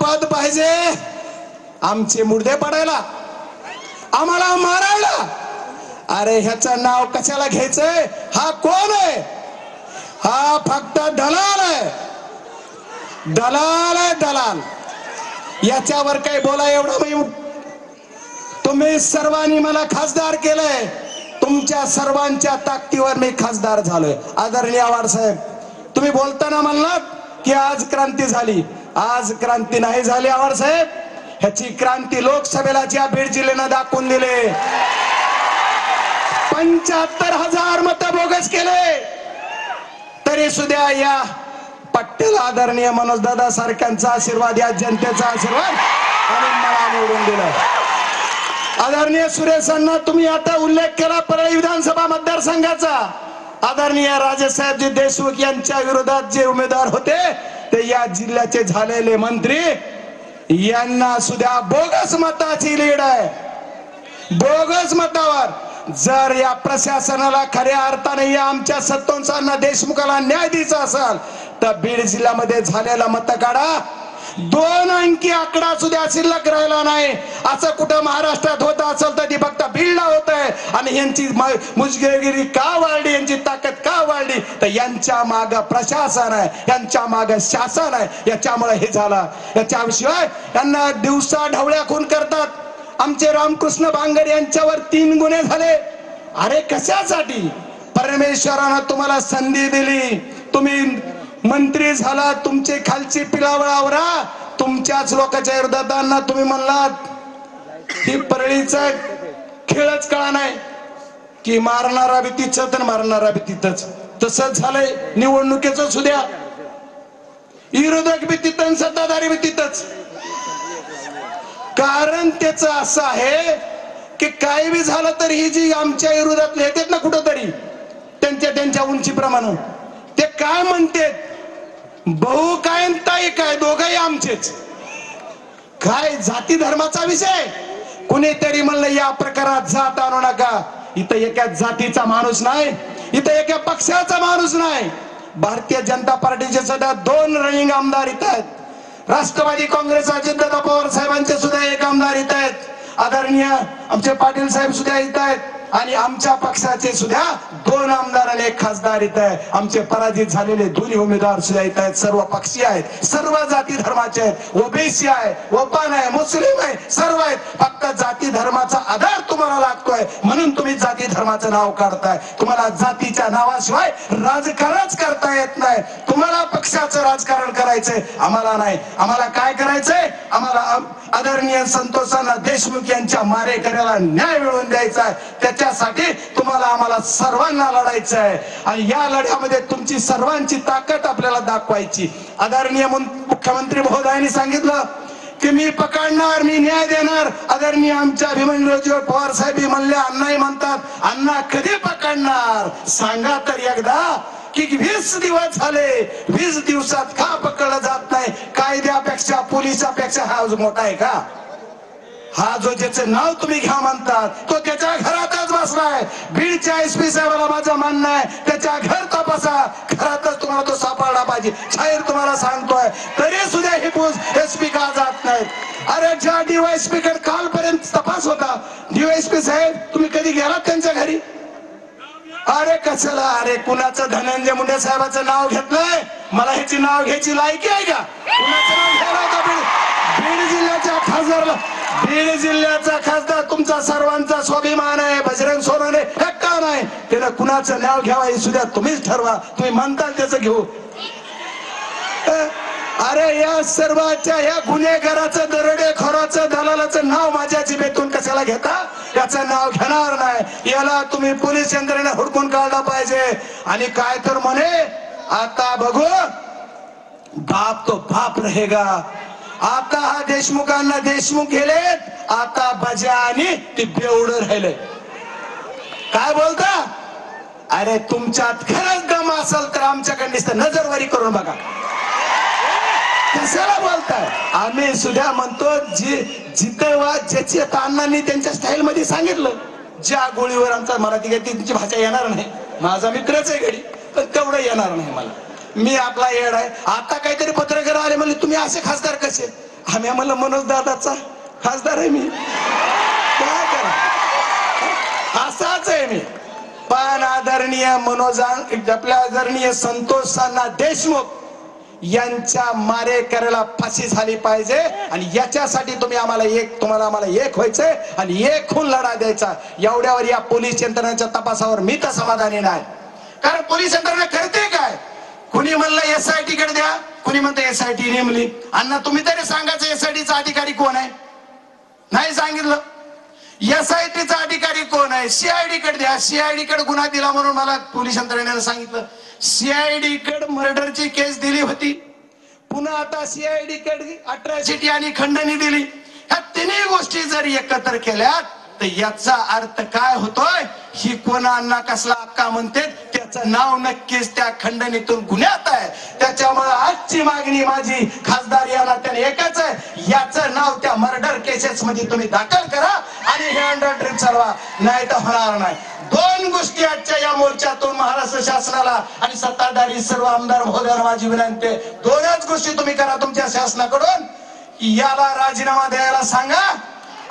पद पाहिजे आमचे मुर्दे पडायला, आम्हाला मारायला. अरे ह्याचं नाव कशाला घ्यायचंय? हा कोण आहे? हा फक्त दलाल आहे, दलाल आहे, दलाल. याच्यावर काही बोला एवढं मी. तुम्ही सर्वांनी मला खासदार केलंय, तुमच्या सर्वांच्या ताकदीवर मी खासदार झालोय. आदरणीय आव्हाड साहेब, तुम्ही बोलताना म्हणलात की आज क्रांती झाली. आज क्रांती नाही झाली आव्हाड साहेब. ह्याची क्रांती लोकसभेला ज्या बीड जिल्ह्यानं दाखवून दिले. 75,000 मत बोगस केले, तरी सुद्धा या पट्टेला आदरणीय मनोजदादा सारख्यांचा आशीर्वाद, या जनतेचा आशीर्वाद आणि मला निवडून दिलं. आदरणीय सुरेशांना तुम्ही आता उल्लेख केला परळी विधानसभा मतदारसंघाचा. आदरणीय राजेसाहेबजी देशमुख यांच्या विरोधात जे उमेदवार होते ते या जिल्ह्याचे झालेले मंत्री, यांना सुद्धा बोगस मताची लीड आहे, बोगस मतावर. जर या प्रशासनाला खऱ्या अर्थाने या आमच्या सत्तोंसांना देशमुखाला न्याय द्यायचा असेल तर बीड जिल्ह्यामध्ये झालेला मतकाढा 2 अंकी आकडा सुद्धा शिल्लक राहिला नाही. असं कुठं महाराष्ट्रात होत असेल तर ती फक्त बीडला होत आहे. आणि यांची मुजगेगिरी का वाढली, यांची ताकद का वाढली, तर यांच्या माग प्रशासन आहे, यांच्या माग शासन आहे, याच्यामुळे हे झालं. याच्याशिवाय यांना दिवसा ढवळ्या खून करतात. आमचे रामकृष्ण भांगर यांच्यावर 3 गुन्हे झाले. अरे कशासाठी? परमेश्वरानं तुम्हाला संधी दिली, तुम्ही मंत्री झाला, तुमचे खालची पिलावळावरा तुमच्याच लोकांच्या विरोधात तुम्ही म्हणलात ही परळीचा खेळच कळा नाही की मारणारा बी तिथंच तर मारणारा बी तिथंच. तसंच झालंय निवडणुकीचं सुद्धा. विरोधक बी तिथं, सत्ताधारी बी तिथंच. कारण त्याच असं आहे की काही बी झालं तर ही जी आमच्या विरोधात येतात ना कुठंतरी त्यांच्या उंचीप्रमाणे, ते काय म्हणते, भाऊ काय ताई काय दोघंही आमचेच. काय जाती धर्माचा विषय? कुणीतरी म्हणलं या प्रकारात जात आणू नका. इथं एका जातीचा माणूस नाही, इथं एका पक्षाचा माणूस नाही. भारतीय जनता पार्टीचे सध्या 2 रनिंग आमदार इथं आहेत. राष्ट्रवादी काँग्रेस अजितदादा पवार साहेबांचे सुद्धा 1 आमदार इथं आहेत. आदरणीय आमचे पाटील साहेब सुद्धा इथं आहेत. आणि आमच्या पक्षाचे सुद्धा 2 आमदार आणि 1 खासदार इथं आहे. आमचे पराजित झालेले 2 उमेदवार सुद्धा इथं आहेत. सर्व पक्षीय आहेत, सर्व जाती धर्माचे आहेत, ओबीसी आहे, ओपन आहे, मुस्लिम आहे, सर्व आहेत. फक्त जाती धर्माचा आधार तुम्हाला लागतोय म्हणून तुम्ही जाती धर्माचं नाव काढताय. तुम्हाला जातीच्या नावाशिवाय राजकारणच करता येत नाही. तुम्हाला पक्षाचं राजकारण करायचंय, आम्हाला नाही. आम्हाला काय करायचंय? आम्हाला आदरणीय संतोषांना देशमुख यांच्या मारेकऱ्याला न्याय मिळवून द्यायचा आहे. त्याच्यासाठी तुम्हाला आम्हाला सर्वांना लढायचं आहे. आणि या लढ्यामध्ये तुमची सर्वांची ताकद आपल्याला दाखवायची. आदरणीय मुख्यमंत्री महोदयांनी सांगितलं की मी पकडणार, मी न्याय देणार. आदरणीय आमच्या अभिमन्यूराव पवार साहेब म्हणले, अण्णाही म्हणतात, अण्णा कधी पकडणार सांगा तर एकदा की 20 दिवस झाले, 20 दिवसात का पकडलं जात नाही? कायद्यापेक्षा पोलिसापेक्षा हा मोठा आहे का? हा जो ज्याचं नाव तुम्ही घ्या म्हणतात तो त्याच्या घरातच बसलाय. बीडच्या एसपी साहेबाला माझं म्हणणं आहे, त्याच्या घर तपासा, घरातच तुम्हाला तो सापडला पाहिजे. जाहीर तुम्हाला सांगतोय. तरी सुद्धा हे एसपी का जात नाहीत? अरे ज्या डीवायएसपी कडे कालपर्यंत तपास होता, डीवायएसपी साहेब तुम्ही कधी गेलात त्यांच्या घरी? अरे कशाला? अरे कुणाचं धनंजय मुंडे साहेबाचं नाव घेतलंय? मला ह्याची नाव घ्यायची लायकी आहे का? कुणाचं नाव घ्यायला होतं? बीड जिल्ह्याच्या खासदारला. बीड जिल्ह्याचा खासदार तुमचा सर्वांचा स्वाभिमान आहे, बजरंग सोनवणे हक्का नाही. त्याला कुणाचं नाव घ्यावा हे सुद्धा तुम्हीच ठरवा. तुम्ही म्हणताल त्याचं घेऊ. अरे या सर्वांच्या या गुन्हेगाराचं, दरोडेखोराचं, दलालाचं नाव माझ्या जिभेतून कशाला घेता? याचं नाव घेणार नाही. याला तुम्ही पोलीस यंत्रणेने हुडकून काढला पाहिजे. आणि काय तर म्हणे, आता बघू बाप तो बाप रहेगा. आता हा देशमुखांना देशमुख गेलेत, आता बजा आणि ते बेवड राहिले. काय बोलता? अरे तुमच्यात खरंच दम असेल तर आमच्याकडे नुसतं नजरवारी करून बघा. कशाला बोलताय? आम्ही सुद्धा म्हणतो जिथं ज्याची अण्णांनी त्यांच्या स्टाईल मध्ये सांगितलं, ज्या गोळीवर आमचा मराठी काय त्यांची भाषा येणार नाही. माझा मित्रच आहे घडी, पण तेवढं येणार नाही मला. मी आपला येड आहे. आता काहीतरी पत्रकार आले म्हणले तुम्ही असे खासदार कसे? आम्ही म्हणलं मनोज दादाचा खासदार आहे मी, काय करा, असाच आहे मी. पण आदरणीय मनोज, आपल्या आदरणीय संतोष अण्णा देशमुख यांच्या मारेकऱ्याला फाशी झाली पाहिजे. आणि याच्यासाठी तुम्हाला आम्हाला एक व्हायचंय आणि एक होऊन लढा द्यायचा. एवढ्यावर या पोलीस यंत्रणेच्या तपासावर मी तर समाधानी नाही. कारण पोलीस यंत्रणा करते काय? कुणी म्हणलं SIT कडे द्या, कुणी म्हणतं SIT नेमली. अण्णा तुम्ही तरी सांगायचं SITचा अधिकारी कोण आहे? नाही सांगितलं. SITचा अधिकारी कोण आहे? CID कडे द्या. CID कडे गुन्हा दिला म्हणून मला पोलीस यंत्रणेने सांगितलं. CID कडे मर्डरची केस दिली होती, पुन्हा आता CID कडे अट्रॉसिटी आणि खंडणी दिली. ह्या तिन्ही गोष्टी जर एकत्र केल्या तर याचा अर्थ काय होतोय? ही कोणाला कसला हक्का म्हणते त्याचं नाव नक्कीच त्या खंडणीतून गुन्ह्यात आहे. त्याच्यामुळे आजची मागणी माझी खासदार याला त्याने एकच आहे, याचं नाव त्या मर्डर केसेस मध्ये तुम्ही दाखल करा आणि हे अंडर ट्रिप चालवा, नाही तर होणार नाही. दोन गोष्टी आजच्या या मोर्चातून महाराष्ट्र शासनाला आणि सत्ताधारी सर्व आमदार महोदयांना माझी विनंती आहे, दोनच गोष्टी तुम्ही करा तुमच्या शासनाकडून. याला राजीनामा द्यायला सांगा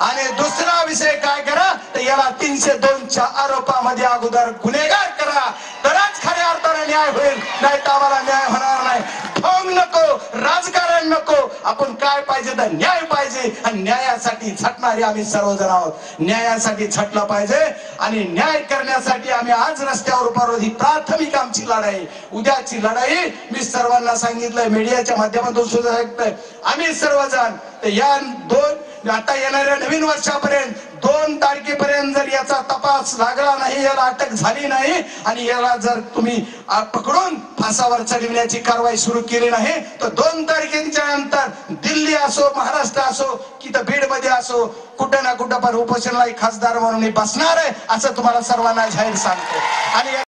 आणि दुसरा विषय काय करा तर याला 302च्या आरोपामध्ये अगोदर गुन्हेगार करा, तरच खऱ्या अर्थाने न्याय होईल, नाही तर आम्हाला न्याय होणार नाही. ढोंग नको, राजकारण नको, आपण काय पाहिजे तर न्याय पाहिजे आणि न्यायासाठी झटणारे आम्ही सर्वजण आहोत. न्यायासाठी झटलं पाहिजे आणि न्याय करण्यासाठी आम्ही आज रस्त्यावर उभारलो. ही प्राथमिक आमची लढाई, उद्याची लढाई मी सर्वांना सांगितलंय, मीडियाच्या माध्यमातून सुद्धा सांगतोय. आम्ही सर्वजण या आता येणाऱ्या नवीन वर्षापर्यंत 2 तारखेपर्यंत जर याचा तपास लागला नाही, याला अटक झाली नाही आणि याला जर तुम्ही पकडून फासावर चढविण्याची कारवाई सुरू केली नाही तर 2 तारखेच्या नंतर दिल्ली असो, महाराष्ट्र असो की तर बीड मध्ये असो, कुठं ना कुठं पण उपोषणाला खासदार म्हणून बसणार आहे, असं तुम्हाला सर्वांना जाहीर सांगतो. आणि